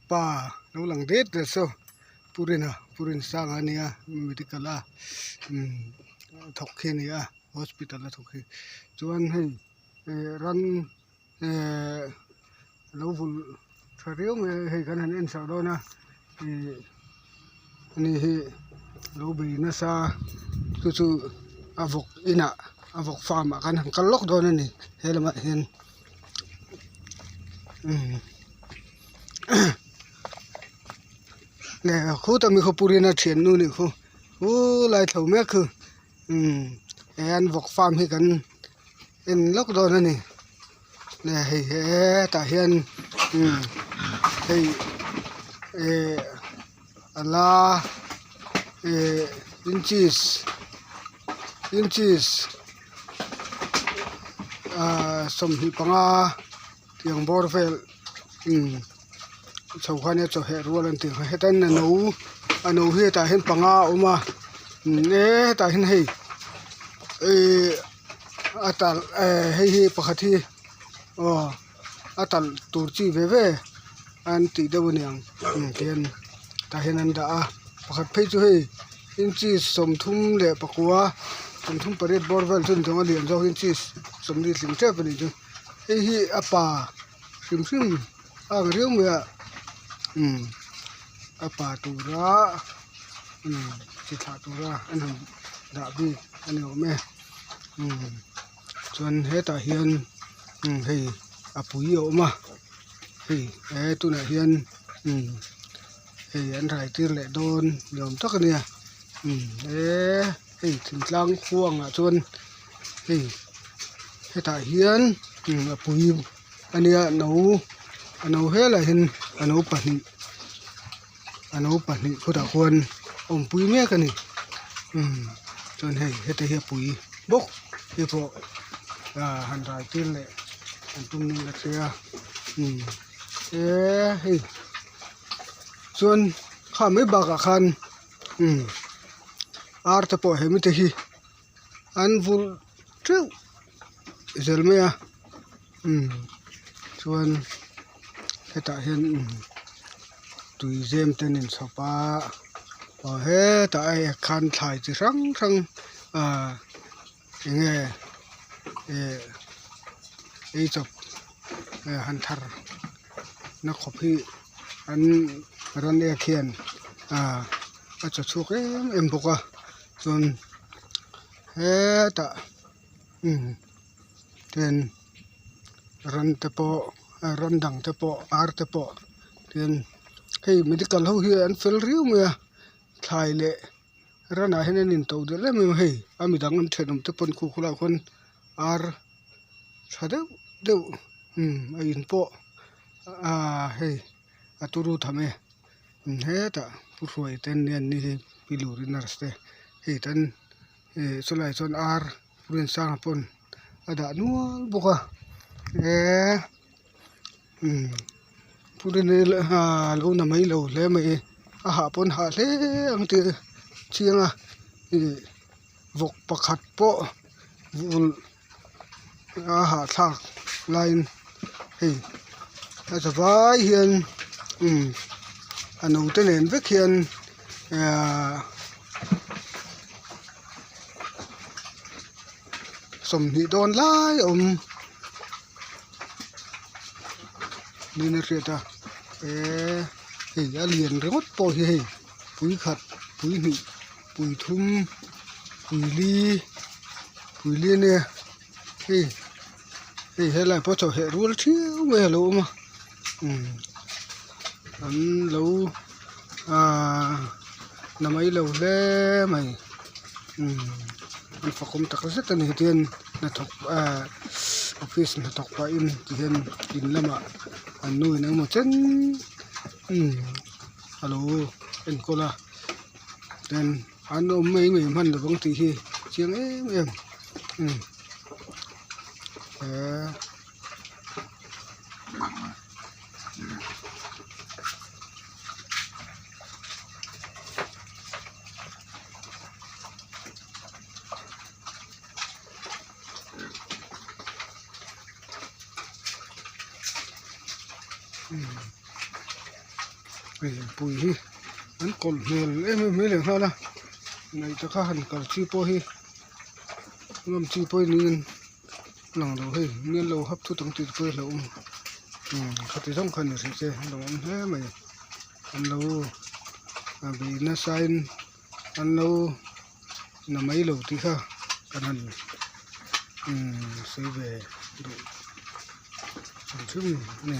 pa lo lang det so purin sang ania medical a thok khe nia hospital a thok khe chuan hei ran lo vul thariu me hei kan han en sa do na ni hi lo bi na sa chu avok ina avok farm kan han kal lok do na ni helama hen nè khu ta mi khu purina thian nu ni khu lai thau me khu an vok farm hi kan en lok do na ni nè hei he ta hian hei ala inches som hi panga tiang borvel chau khane cho he rual an ti hetan ano hi ta hen panga oma ne ta hen hei atal hei pakhathi atal turchi ve an ti de buniang ken ta hen an da pakhat phei chu hei inchi som thum le pakwa som thum paret borwal chun thonga lian zo inchi som ni tling te pani chu hei hi apa sim ang riu me apa tura si tha tura an da bi an yo me chuan he ta hian hei apui yo ma hei tu na hian hei an rai tir le don yom tak ania hei thintlang khuang a chuan hei he ta hian apui ania no he la hin ano pahni khuda khon pui me ka ni chon hei hete he pui bok he po han rai til le an tum ni la tia hei chon kha me ba ka khan ar te po he mi te hi an vul tru zel me a chuan heta hian tui zem ten in sopa he ta ai khan thlai chi rang nge chop han thar na khopi an ran e khian a cha chuk em boka chon he ta ten ran te po ran dang te po ar te po ten hei medical ho hi an fel riu me thlai le rana hen in to de le me hei ami dang am thenum te pon khu khula khon ar chadeu deu in po hei aturu thame he ta puroi ten nen ni piluri narste hei tan solai chon ar purin sang pon ada nual boka purin lo na mai lo le mai ha pon ha le ang ti chianga vok pakhat po vul ha thak line hei a zawai hian ano te nen vek hian som ni don lai ni na riata hei alien remot po hei pui khat pui ni pui thum pui li ne hei helai po cho he rul thiu me lo ma an lo na mai lo le mai an fakum tak zet ani hian na thok office na thok pa in hian in lama an nui na mo chen alo en kola then an mai man da bang ti hi chiang em bùi hi anh còn mèo em mấy lần ha là này ta khá hẳn cả chi po hi ngâm chi po nên lòng đầu hi nên lâu hấp thu tăng tiền po lâu khát thì trong khăn rồi chứ lòng thế mày anh lâu vì nó sai anh lâu là mấy lâu thì ha anh sẽ về được chút này